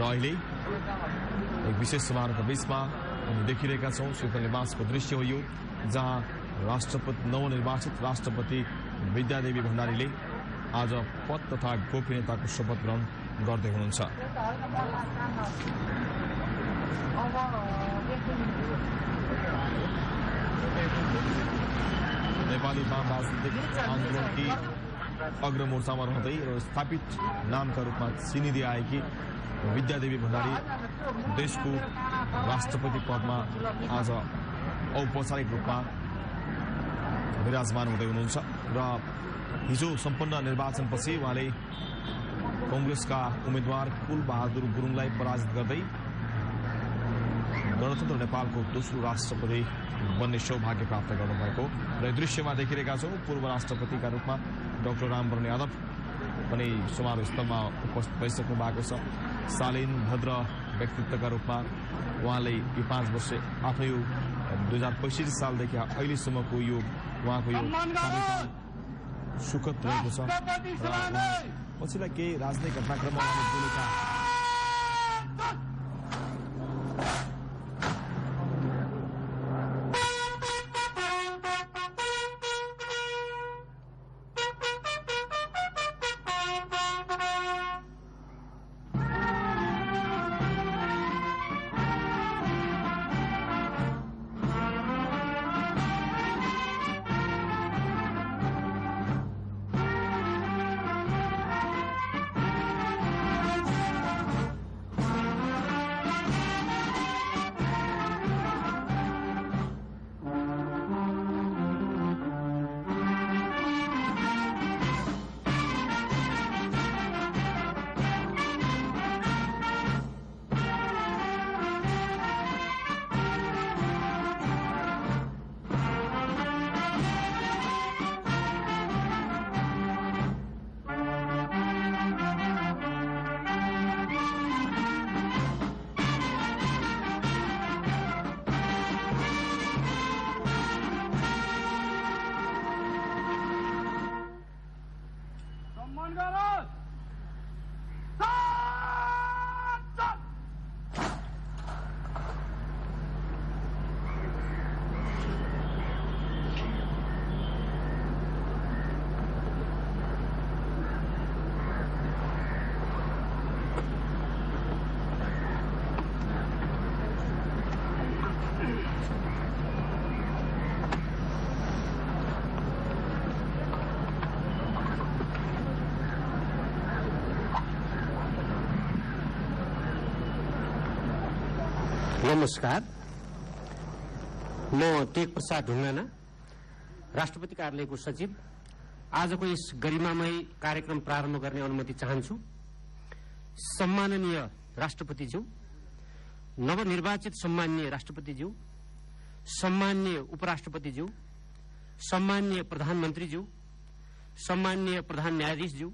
र अहिले एक विशेष समारोहको बीचमा हामी देखिरहेका छौं शिखर निवासको दृश्य हो यो, जहाँ नवनिर्वाचित राष्ट्रपति विद्यादेवी भण्डारीले आज पद तथा गोपनीयताको शपथ ग्रहण गर्दै हुनुहुन्छ। नेपाली वाम राजनीतिक आन्दोलनकी अग्रमोर्चामा रहँदै र स्थापित नामका रूपमा चिनिँदै आएकी विद्यादेवी भण्डारी देशको राष्ट्रपति पदमा आज औपचारिक रूपमा विराजमान हुँदै हुनुहुन्छ र हिजो सम्पन्न निर्वाचनपछि उहाँले कांग्रेसका उम्मेद्वार कुलबहादुर गुरुङलाई पराजित गर्दै गणतन्त्र नेपालको दोस्रो राष्ट्रपति बन्ने सौभाग्य प्राप्त गर्नुभएको र दृश्यमा देखिरहेका छौं। पूर्व राष्ट्रपतिका रूपमा डाक्टर रामवरण यादव पनि समारोह स्थलमा उपस्थित भइसक्नु भएको छ। शालीन भद्र व्यक्तित्वका रूपमा उहाँले यो 5 वर्ष आफै 2065 सालदेखि अहिलेसम्मको यो उहाँको यो सुखद रहेको छ। पछिल्ला केही राजनैतिक घटनाक्रममा उहाँले बोलेका नमस्कार, म टेक प्रसाद ढुङ्गाना, राष्ट्रपति कार्यालयको सचिव। आजको यस गरिमामय कार्यक्रम प्रारम्भ गर्ने अनुमति चाहन्छु। सम्माननीय राष्ट्रपतिज्यू, नवनिर्वाचित सम्माननीय राष्ट्रपतिज्यू, सम्माननीय उपराष्ट्रपतिज्यू, सम्माननीय प्रधानमन्त्रीज्यू, सम्माननीय प्रधान न्यायाधीशज्यू,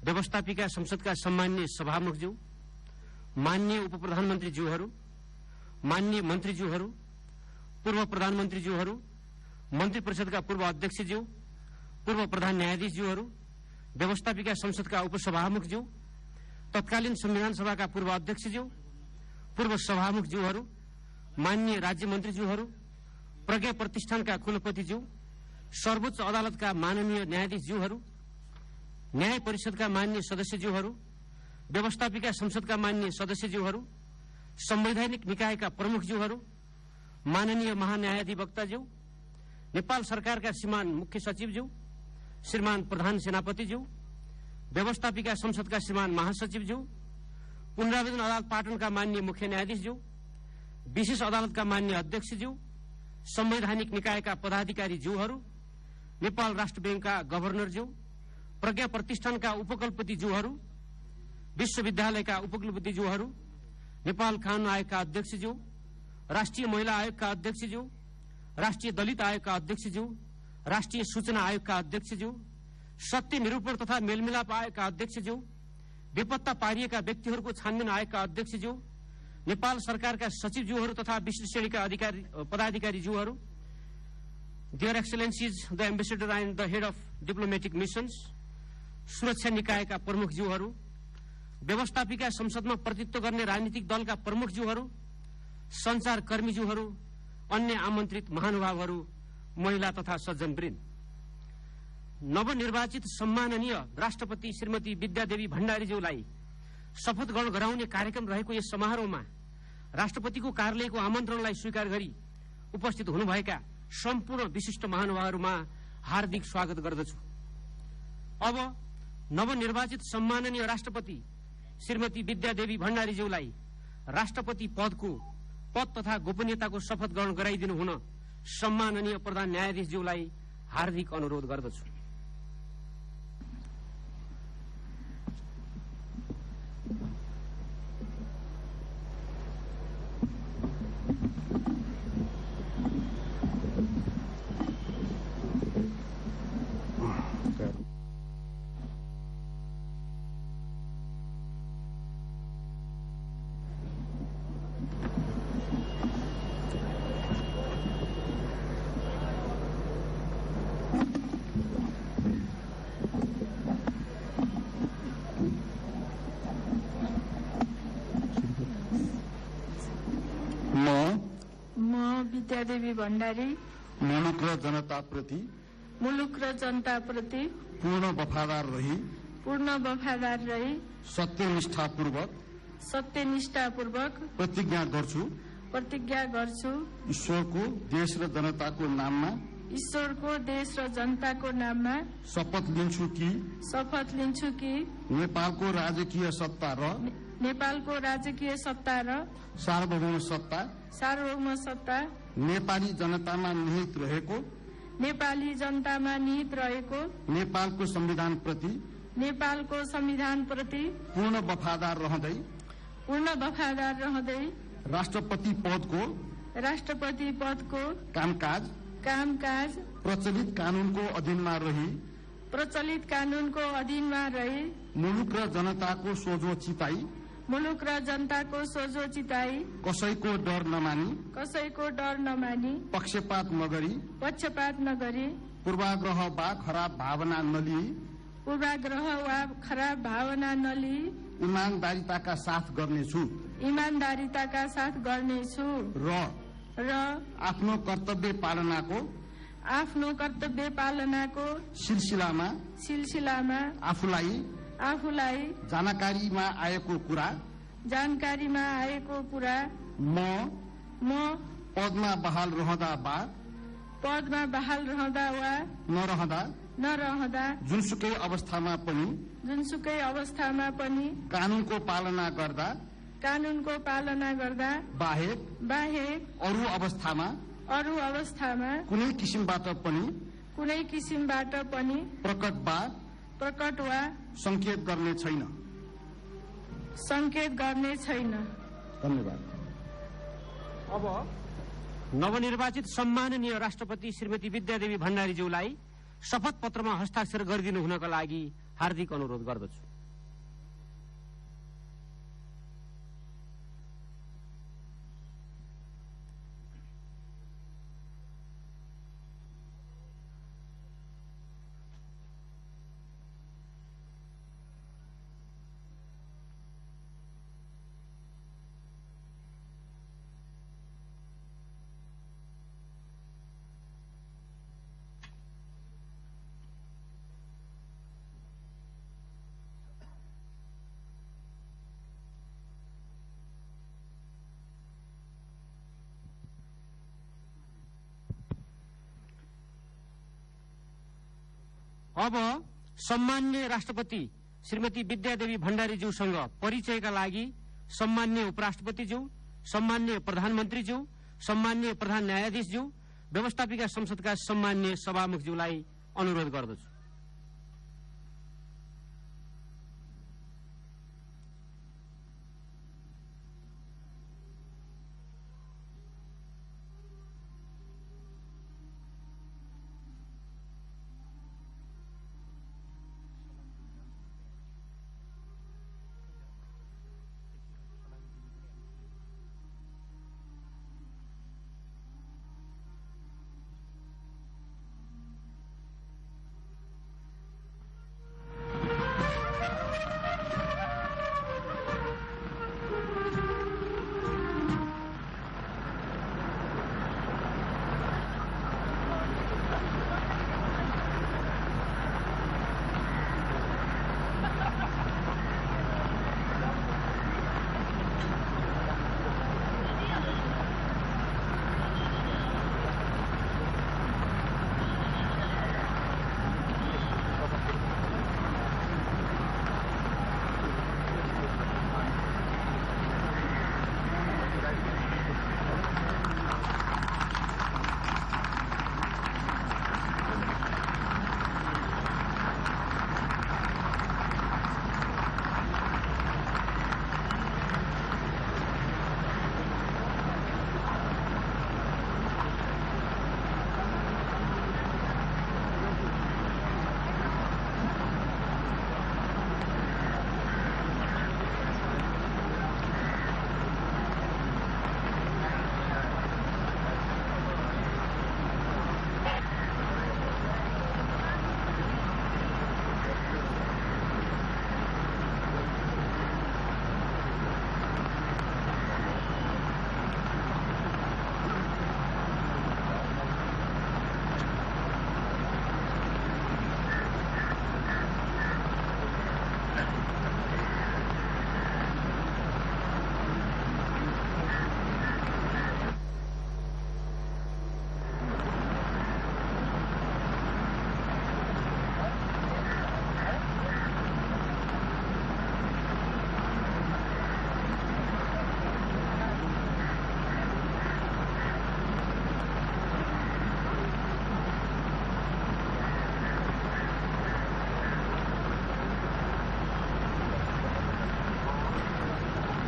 व्यवस्थापिका संसदका सम्माननीय सभामुखज्यू, माननीय उपप्रधानमन्त्रीज्यूहरू, माननीय मन्त्रीज्यूहरू, पूर्व प्रधानमन्त्रीज्यूहरू, मन्त्री परिषदका पूर्व अध्यक्षज्यू, पूर्व प्रधान न्यायाधीशज्यूहरू, व्यवस्थापिका संसदका उपसभामुखज्यू, तत्कालीन संविधान सभाका पूर्व अध्यक्षज्यू, पूर्व सभामुखज्यूहरू, माननीय राज्य मन्त्रीज्यूहरू, प्रज्ञा प्रतिष्ठानका कुलपतिज्यू, सर्वोच्च अदालतका माननीय न्यायाधीशज्यूहरू, न्याय परिषदका माननीय सदस्यज्यूहरू, व्यवस्थापिका संसदका माननीय सदस्यज्यूहरू, संवैधानिक निकायका प्रमुखज्यूहरू, माननीय महान्यायाधिवक्ताज्यू, नेपाल सरकारका श्रीमान मुख्य सचिवज्यू, श्रीमान प्रधान सेनापतिज्यू, व्यवस्थापिका संसदका श्रीमान महासचिवज्यू, पुनरावेदन अदालत पाटनका माननीय मुख्य न्यायाधीशज्यू, विशेष अदालतका माननीय अध्यक्षज्यू, संवैधानिक निकायका पदाधिकारीज्यूहरू, नेपाल राष्ट्र बैंकका गभर्नरज्यू, प्रज्ञा प्रतिष्ठानका उपकुलपतिज्यूहरू, विश्वविद्यालयका उपकुलपतिज्यूहरू, नेपाल कानून आयोगका अध्यक्षज्यू, राष्ट्रिय महिला आयोगका अध्यक्षज्यू, राष्ट्रिय दलित आयोगका अध्यक्षज्यू, राष्ट्रिय सूचना आयोगका अध्यक्षज्यू, सत्य निरूपण तथा मेलमिलाप आयोगका अध्यक्षज्यू, बेपत्ता पारिएका व्यक्तिहरूको छानबिन आयोगका अध्यक्षज्यू, नेपाल सरकारका सचिवज्यूहरू तथा विशिष्ट श्रेणीका पदाधिकारीज्यूहरू, dear excellencies the ambassador and the head of diplomatic missions, सुरक्षा निकायका प्रमुखज्यूहरू, व्यवस्थापिका संसदमा प्रतिनिधित्व गर्ने राजनीतिक दलका प्रमुखज्यूहरू, सञ्चारकर्मीज्यूहरू, अन्य आमन्त्रित महानुभावहरू, महिला तथा सज्जनवृन्द, नवनिर्वाचित सम्माननीय राष्ट्रपति श्रीमती विद्यादेवी भण्डारीज्यूलाई शपथ ग्रहण गराउने कार्यक्रम रहेको यस समारोहमा राष्ट्रपतिको कार्यालयको आमन्त्रणलाई स्वीकार गरी उपस्थित हुनुभएका सम्पूर्ण विशिष्ट महानुभावहरूमा हार्दिक स्वागत गर्दछु। अब नवनिर्वाचित सम्माननीय राष्ट्रपति श्रीमती विद्यादेवी भण्डारीज्यूलाई राष्ट्रपति पद तथा गोपनीयताको शपथ ग्रहण गराइदिनु हुन सम्माननीय प्रधान न्यायाधीशज्यूलाई हार्दिक अनुरोध गर्दछु। विद्यादेवी भण्डारी मुलुक र जनताप्रति पूर्ण वफादार रही सत्यनिष्ठापूर्वक प्रतिज्ञा गर्छु ईश्वरको देश र जनताको नाममा शपथ लिन्छु कि नेपालको राजकीय सत्ता र सार्वभौम सत्ता नेपाली जनतामा निहित रहेको नेपालको संविधान प्रति पूर्ण वफादार रहँदै राष्ट्रपति पदको कामकाज प्रचलित कानूनको अधीनमा रही मुलुक र जनताको सोझो चिताई कसैको डर नमानी पक्षपात नगरी पूर्वाग्रह वा खराब भावना नलिई इमानदारीताका साथ गर्नेछु र आफ्नो कर्तव्य पालनाको सिलसिलामा आफूलाई जानकारीमा आएको कुरा म पदमा बहाल रहँदा वा नरहँदा जुनसुकै अवस्थामा पनि कानूनको पालना गर्दा बाहेक अरू अवस्थामा कुनै किसिमबाट पनि प्रकट वा संकेत गर्ने छैन। धन्यवाद। अब नवनिर्वाचित सम्माननीय राष्ट्रपति श्रीमती विद्यादेवी भण्डारीज्यूलाई शपथ पत्रमा हस्ताक्षर गरिदिनु हुनका लागि हार्दिक अनुरोध गर्दछु। अब सम्माननीय राष्ट्रपति श्रीमती विद्यादेवी भण्डारीज्यूसँग परिचयका लागि सम्माननीय उपराष्ट्रपतिज्यू, सम्माननीय प्रधानमन्त्रीज्यू, सम्माननीय प्रधान न्यायाधीशज्यू, व्यवस्थापिका संसदका सम्माननीय सभामुखज्यूलाई अनुरोध गर्दछु।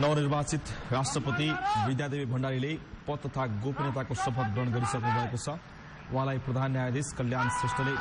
नवनिर्वाचित राष्ट्रपति विद्यादेवी भण्डारीले पद तथा गोपनीयताको शपथ ग्रहण गरिसक्नु भएको छ। उहाँलाई प्रधान न्यायाधीश कल्याण श्रेष्ठले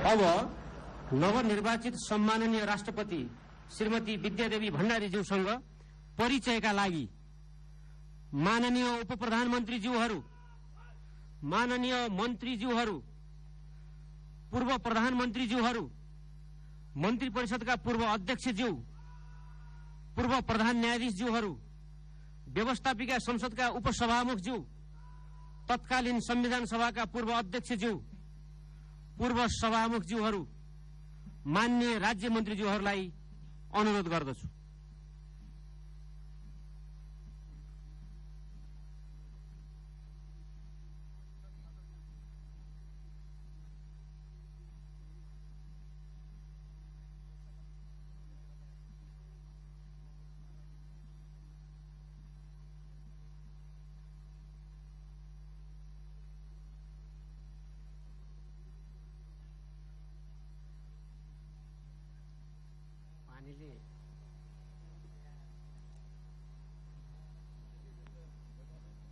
अब नवनिर्वाचित सम्माननीय राष्ट्रपति श्रीमती विद्यादेवी भण्डारीज्यूसँग परिचयका लागि माननीय उपप्रधानमन्त्रीज्यूहरू, माननीय मन्त्रीज्यूहरू, पूर्व प्रधानमन्त्रीज्यूहरू, मन्त्री परिषदका पूर्व अध्यक्षज्यू, पूर्व प्रधान न्यायाधीशज्यूहरू, व्यवस्थापिका संसदका उपसभामुखज्यू, तत्कालीन संविधान सभाका पूर्व अध्यक्षज्यू, पूर्व सभामुखज्यूहरू, मान्य राज्य मन्त्रीज्यूहरूलाई अनुरोध गर्दछु।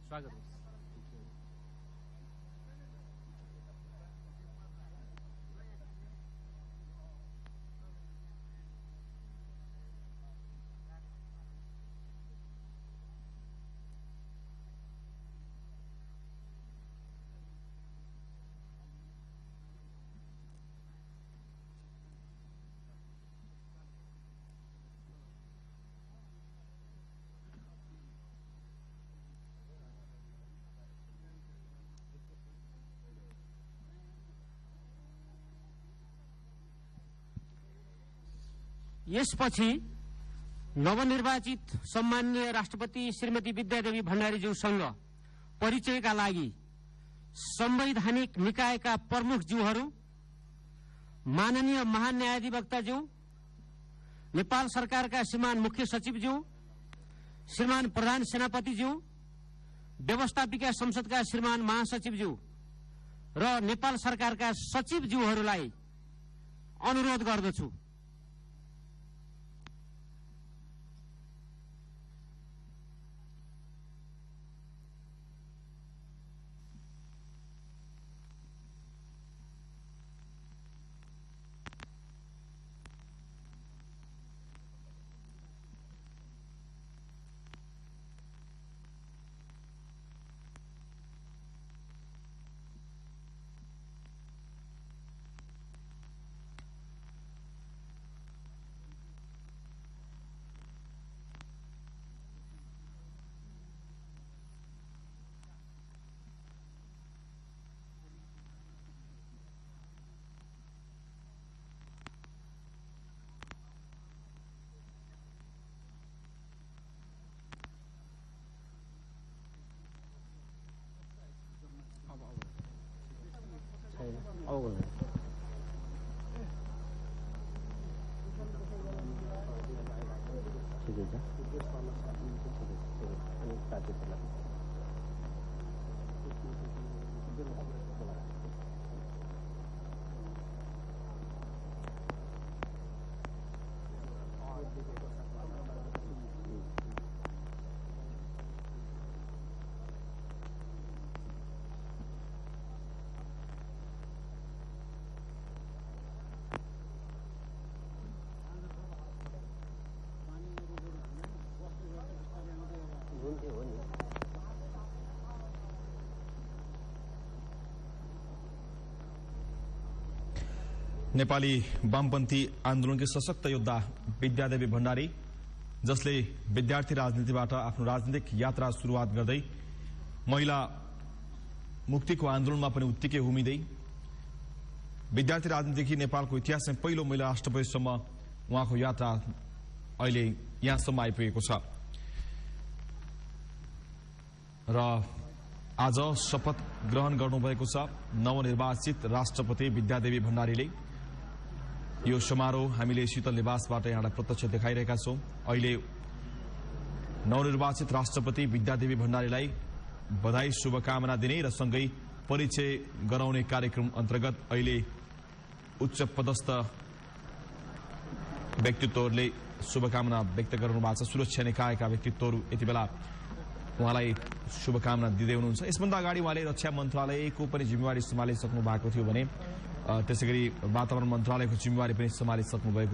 स्वागत है। यसपछि नवनिर्वाचित सम्माननीय राष्ट्रपति श्रीमती विद्यादेवी भण्डारीज्यूसँग परिचयका लागि संवैधानिक निकायका प्रमुखज्यूहरू, माननीय महान्यायाधिवक्ताज्यू, नेपाल सरकारका श्रीमान मुख्य सचिवज्यू, श्रीमान प्रधान सेनापतिज्यू, व्यवस्थापिका संसदका श्रीमान महासचिवज्यू र नेपाल सरकारका सचिवज्यूहरूलाई अनुरोध गर्दछु। नेपाली वामपन्थी आन्दोलनकी सशक्त योद्धा विद्यादेवी भण्डारी, जसले विद्यार्थी राजनीतिबाट आफ्नो राजनीतिक यात्रा सुरुवात गर्दै महिला मुक्तिको आन्दोलनमा पनि उत्तिकै उमिँदै विद्यार्थी राजनीतिदेखि नेपालको इतिहासमै पहिलो महिला राष्ट्रपतिसम्म उहाँको यात्रा अहिले यहाँसम्म आइपुगेको छ र आज शपथ ग्रहण गर्नुभएको छ नवनिर्वाचित राष्ट्रपति विद्यादेवी भण्डारीले। यो समारोह हामीले शीतल निवासबाट यहाँलाई प्रत्यक्ष देखाइरहेका छौं। अहिले नवनिर्वाचित राष्ट्रपति विद्यादेवी भण्डारीलाई बधाई शुभकामना दिने र सँगै परिचय गराउने कार्यक्रम अन्तर्गत अहिले उच्च पदस्थ व्यक्तित्वहरूले शुभकामना व्यक्त गर्नु भएको छ। सुरक्षा निकायका व्यक्तित्वहरू यति बेला उहाँलाई शुभकामना दिँदै हुनुहुन्छ। यसभन्दा अगाडि उहाँले रक्षा मन्त्रालयको पनि जिम्मेवारी सम्हालिसक्नु भएको थियो भने त्यसैगरी वातावरण मन्त्रालयको जिम्मेवारी पनि सम्हालिसक्नु भएको